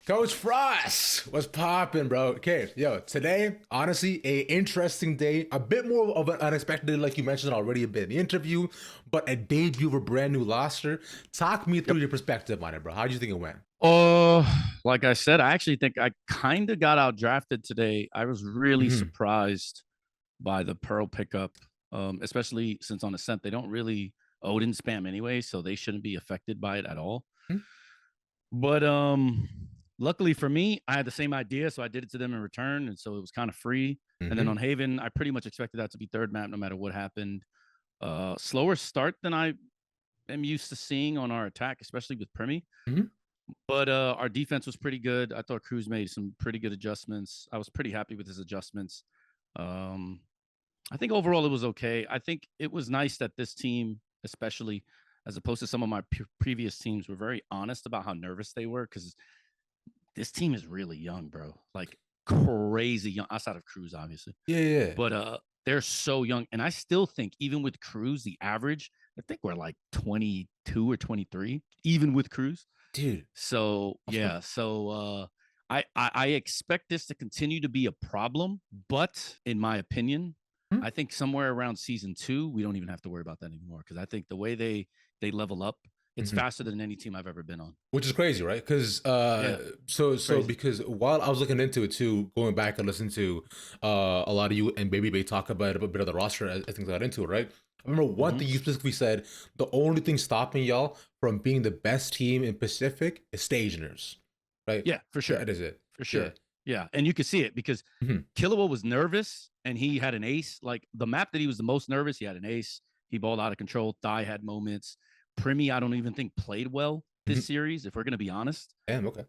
Coach Frost, what's popping, bro? Okay, yo, today, honestly, a interesting day. A bit more of an unexpected day, like you mentioned already a bit in the interview, but a debut of a brand new roster. Talk me Yep. through your perspective on it, bro. How do you think it went? Uh, like I said, I actually think I kind of got out drafted today. I was really Hmm. surprised by the Pearl pickup, especially since on Ascent they don't really Odin spam anyway, so they shouldn't be affected by it at all. But luckily for me, I had the same idea, so I did it to them in return, and so it was kind of free. And then Hmm. on Haven, I pretty much expected that to be third map no matter what happened. Slower start than I am used to seeing on our attack, especially with Primmie. Hmm. But our defense was pretty good. I thought Cruz made some pretty good adjustments. I was pretty happy with his adjustments. Um, I think overall it was okay. I think it was nice that this team, especially as opposed to some of my previous teams, were very honest about how nervous they were because this team is really young, bro. Like crazy young, outside of Cruz, obviously. Yeah, yeah, But they're so young, and I still think even with Cruz, the average, I think we're like 22 or 23, even with Cruz. dude. So Of course. yeah, so I expect this to continue to be a problem, but in my opinion, Hmm? I think somewhere around season 2, we don't even have to worry about that anymore because I think the way they level up, it's Hmm. faster than any team I've ever been on. Which is crazy, right? Because Yeah, so crazy. because while I was looking into it too, going back and listening to a lot of you and Baby Bay talk about a bit of the roster as things got into it, right? I remember one Hmm. thing you specifically said: the only thing stopping y'all from being the best team in Pacific is stage nerves, right? Yeah, for That sure, is it. for Yeah. sure. Yeah, and you could see it because Hmm. Killua was nervous and he had an ace. Like the map that he was the most nervous, he had an ace. He balled out of control. Thigh had moments. Primmie, I don't even think played well this Hmm. series, if we're gonna be honest. Damn. Okay.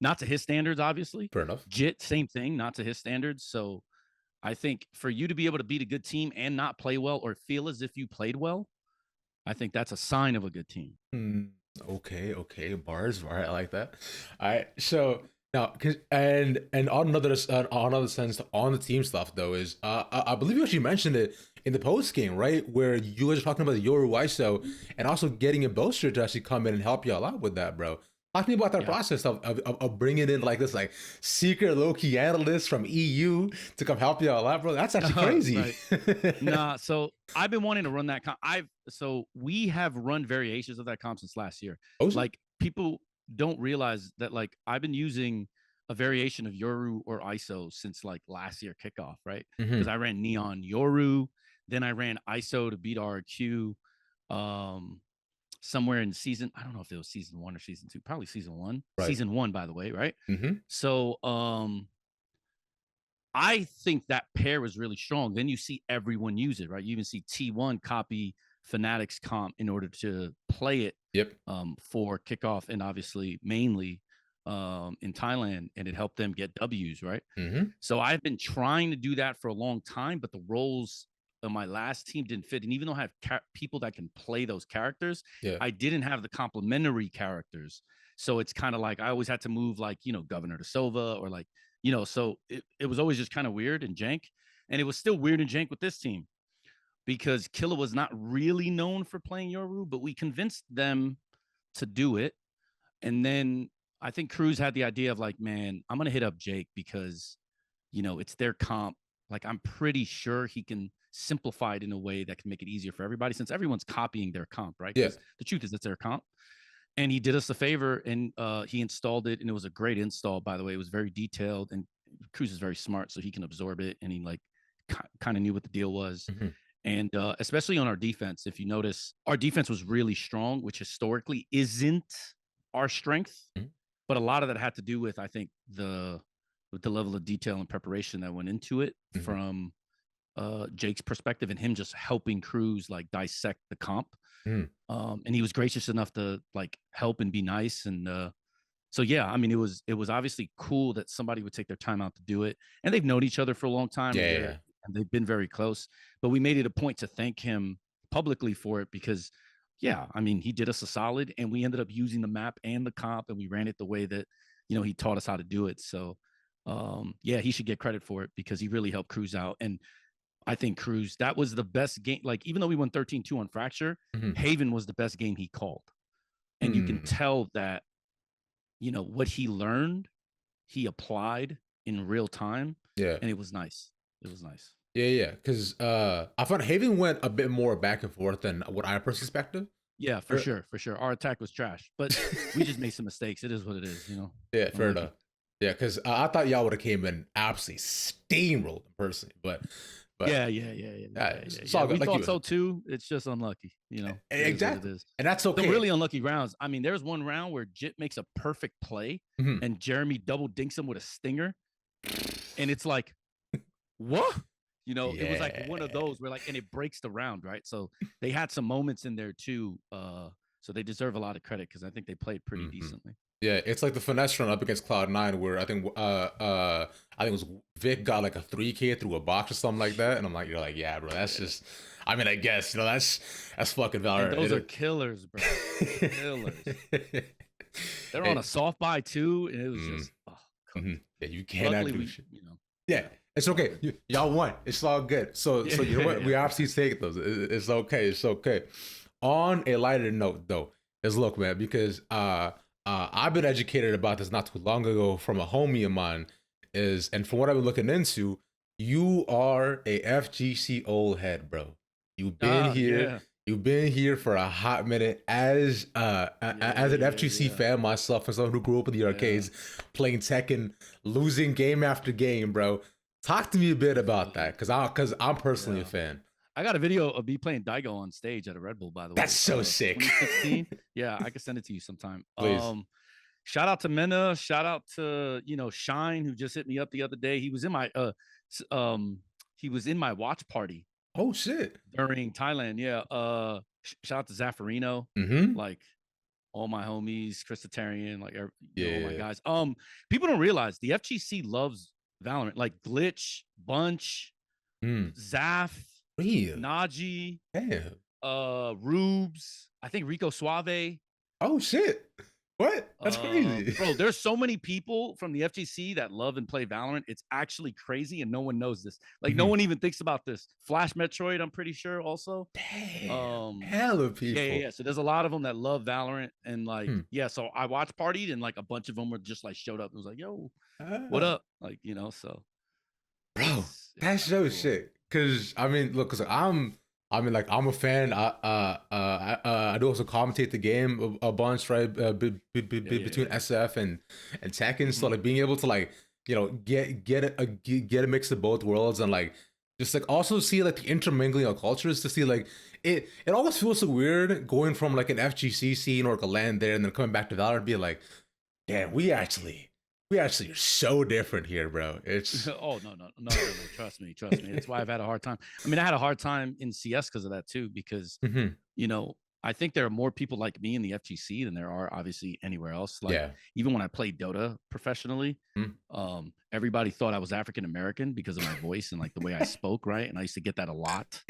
Not to his standards, obviously. Fair enough. Jit, same thing, not to his standards. So I think for you to be able to beat a good team and not play well or feel as if you played well, I think that's a sign of a good team. Hmm. Okay, okay, bars. All right, I like that. All right, so now, and on another sense, on the team stuff though is I believe you actually mentioned it in the post game, right, where you guys are talking about the Yoru ISO and also getting a bolster to actually come in and help y'all out with that, bro. Talk to me about that Yeah. process of bringing in like this like secret low key analyst from EU to come help y'all out, bro. That's actually crazy. Right. Nah, so I've been wanting to run that comp. We have run variations of that comp since last year. Also, Like people don't realize that like I've been using a variation of Yoru or ISO since like last year kickoff, right? Because mm-hmm. I ran Neon Yoru, then I ran ISO to beat RQ. Um, somewhere in season, I don't know if it was season 1 or season 2, probably season 1. Right. Season 1, by the way, right? Mm-hmm. So I think that pair was really strong. Then you see everyone use it, right? You even see T1 copy Fanatics comp in order to play it Yep. for kickoff and obviously mainly in Thailand, and it helped them get W's, right? Mm-hmm. So I've been trying to do that for a long time, but the roles of my last team didn't fit. And even though I have people that can play those characters, Yeah. I didn't have the complementary characters. So it's kind of like I always had to move like, Governor to Sova or like, so it was always just kind of weird and jank. And it was still weird and jank with this team because Killa was not really known for playing Yoru, but we convinced them to do it. And then I think Cruz had the idea of like, man, I'm gonna hit up Jake because it's their comp. Like I'm pretty sure he can simplify it in a way that can make it easier for everybody since everyone's copying their comp, right? Yeah. Because the truth is it's their comp. And he did us a favor and he installed it, and it was a great install, by the way. It was very detailed, and Cruz is very smart, so he can absorb it, and he like kind of knew what the deal was. Mm-hmm. And especially on our defense, if you notice, our defense was really strong, which historically isn't our strength. Mm-hmm. But a lot of that had to do with, I think, with the level of detail and preparation that went into it Mm-hmm. from Jake's perspective and him just helping Cruz like dissect the comp. Mm-hmm. And he was gracious enough to like help and be nice. And so yeah, I mean, it was obviously cool that somebody would take their time out to do it. And they've known each other for a long time, Yeah. and Yeah. Yeah. they've been very close. But we made it a point to thank him publicly for it because yeah, I mean, he did us a solid, and we ended up using the map and the comp, and we ran it the way that he taught us how to do it. So yeah, he should get credit for it because he really helped Cruz out. And I think Cruz, that was the best game. Like, even though we won 13-2 on Fracture, Mm-hmm. Haven was the best game he called. And you can Hmm. tell that what he learned, he applied in real time, Yeah. and it was nice. It was nice. Yeah. Because I found Haven went a bit more back and forth than what I personally expected. Yeah, for sure, for sure. Our attack was trash, but we just made some mistakes. It is what it is, Yeah, fair Unlucky. enough. Yeah, because I thought y'all would have came in absolutely steamrolled in person, but it's all good. We Like thought you so too. It's just unlucky, It is what it exactly, is. and that's Some okay. really unlucky rounds. I mean, there's one round where Jit makes a perfect play, Mhm. and Jeremy double dinks him with a stinger, and it's like, what? It was like one of Yeah. those where and it breaks the round, right? So they had some moments in there too. So they deserve a lot of credit because I think they played pretty decently. Yeah, it's like the finesse run up against Cloud9 where I think it was Vic got like a 3K through a box or something like that, and I'm like, you're like, yeah, bro, that's just. I mean, I guess that's fucking Valorant. And those are killers, bro. Killers. They're on a soft buy too, and it was just yeah, you cannot Luckily, do shit. know. Yeah, it's okay. Y'all won. It's all good. So you know what? We obviously take those. It's okay. It's okay. On a lighter note, though, is look, man, because I've been educated about this not too long ago from a homie of mine. And from what I've been looking into, you are a FGC old head, bro. You've been here. Yeah. You've been here for a hot minute as as an FGC fan myself and someone who grew up in the arcades playing Tekken, losing game after game, bro. Talk to me a bit about that, because I'm personally a fan. I got a video of me playing Daigo on stage at a Red Bull, by the way. That's so sick. 2016. Yeah, I can send it to you sometime. Please. Shout out to Mena. Shout out to Shine, who just hit me up the other day. He was in my watch party. Oh shit. During Thailand, yeah. Shout out to Zaffarino. Mm-hmm. Like all my homies, Christitarian, all my guys. People don't realize the FGC loves Valorant, like Glitch, Bunch, Zaf, Naji, Rubes, I think Rico Suave. Oh shit. What? That's crazy. Bro, there's so many people from the FGC that love and play Valorant. It's actually crazy, and no one knows this. Like, no one even thinks about this. Flash Metroid, I'm pretty sure, also. Damn. Hella people. Yeah. So there's a lot of them that love Valorant, and so I watch partied, and like a bunch of them were just like showed up and was like, "Yo, what up?" Like, so. Bro, that's so cool. Shit. Cause I mean, look, cause I'm a fan. I do also commentate the game a bunch, right? Between SF and Tekken, so like being able to like get a mix of both worlds, and like just like also see like the intermingling of cultures, to see like it always feels so weird going from like an FGC scene or like a LAN there and then coming back to Valorant and being like, damn, we actually are so different here, bro. It's no. Trust me. That's why I've had a hard time. I mean, I had a hard time in CS because of that too, because I think there are more people like me in the FGC than there are obviously anywhere else. Like even when I played Dota professionally, everybody thought I was African American because of my voice and like the way I spoke, right? And I used to get that a lot.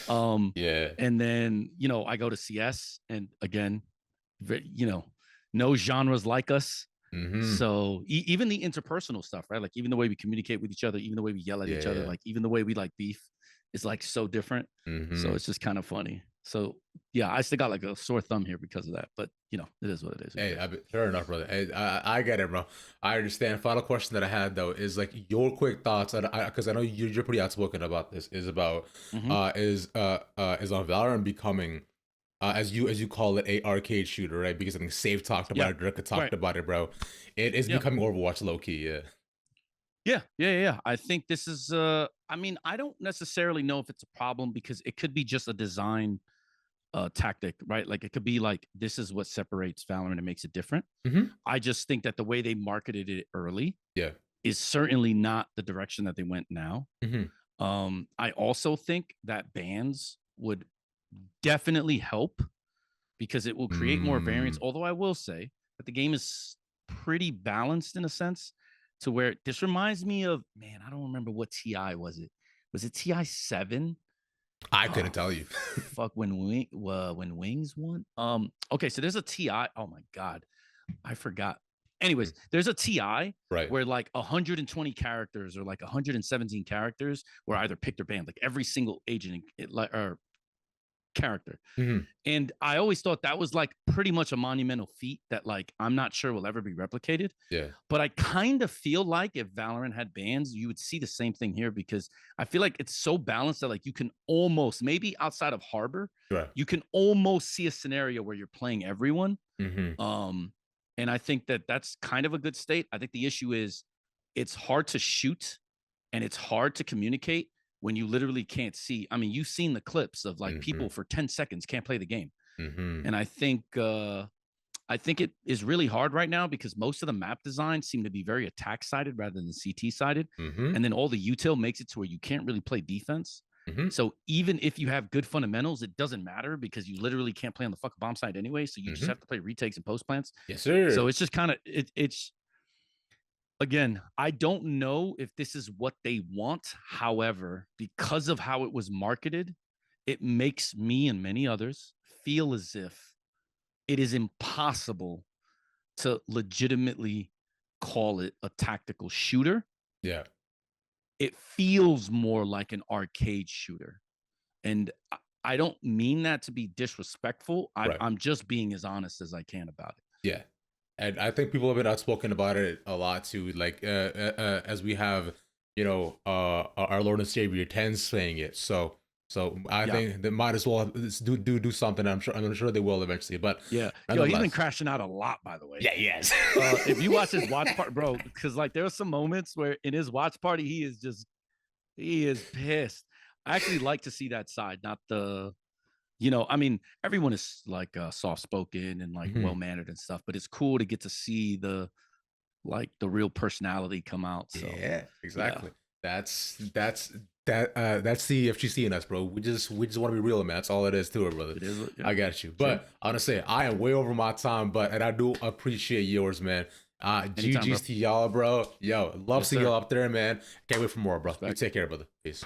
And then I go to CS, and again, no genres like us. So even the interpersonal stuff, right? Like even the way we communicate with each other, even the way we yell at each other, like even the way we like beef is like so different. So it's just kind of funny. So yeah, I still got like a sore thumb here because of that, but it is what it is. Hey, fair enough, brother. Hey, I get it, bro. I understand. Final question that I had though is like your quick thoughts, because I know you're pretty outspoken about this. Is about is on Valorant becoming as you call it, a arcade shooter, right? Because I think Save talked about it, Dirk talked about it, bro. It is becoming Overwatch low key, Yeah. I think this is I mean, I don't necessarily know if it's a problem, because it could be just a design tactic, right? Like it could be like, this is what separates Valorant and makes it different. I just think that the way they marketed it early is certainly not the direction that they went now. I also think that bans would definitely help, because it will create more variance. Although I will say that the game is pretty balanced in a sense, to where this reminds me of, man, I don't remember what TI was it. Was it TI 7? I couldn't tell you. Fuck, when Wings won. Okay, so there's a TI. Oh my god, I forgot. Anyways, there's a TI where like 120 characters or like 117 characters were either picked or banned. Like every single agent, character. Mhm. And I always thought that was like pretty much a monumental feat that like I'm not sure will ever be replicated. Yeah. But I kind of feel like if Valorant had bans, you would see the same thing here, because I feel like it's so balanced that like you can almost, maybe outside of Harbor, Right. you can almost see a scenario where you're playing everyone. Mhm. And I think that that's kind of a good state. I think the issue is it's hard to shoot and it's hard to communicate when you literally can't see. I mean, you've seen the clips of like people Mhm. for 10 seconds can't play the game. Mhm. And I think it is really hard right now because most of the map designs seem to be very attack sided rather than CT sided. Mhm. And then all the util makes it to where you can't really play defense. Mhm. So even if you have good fundamentals, it doesn't matter because you literally can't play on the fucking bomb side anyway. So you just Mhm. have to play retakes and post plants. Yes, So sir. it's just kind of it's again, I don't know if this is what they want. However, because of how it was marketed, it makes me and many others feel as if it is impossible to legitimately call it a tactical shooter. Yeah. It feels more like an arcade shooter. And I don't mean that to be disrespectful. Right. I'm just being as honest as I can about it. Yeah. And I think people have been outspoken about it a lot too. Like as we have, our Lord and Savior Ten saying it. So I Yeah. think they might as well do something. I'm sure they will eventually. But Yeah. Yo, he's been nonetheless, crashing out a lot, by the way. yeah, yes. If you watch his watch party, bro, because like there are some moments where in his watch party, he is pissed. I actually like to see that side, not the, I mean, everyone is like soft spoken and like Mhm. well mannered and stuff, but it's cool to get to see the real personality come out. So Yeah, yeah, exactly. That's the FGC in us, bro. We just want to be real, man. That's all it is to it, brother. it is. Yeah, I got you. sure. But honestly, I am way over my time, and I do appreciate yours, man. Anytime, bro. GG's to y'all, bro. Yo, love Yes, seeing sir. y'all up there, man. Can't wait for more, bro. You Respect. take care, brother. Peace.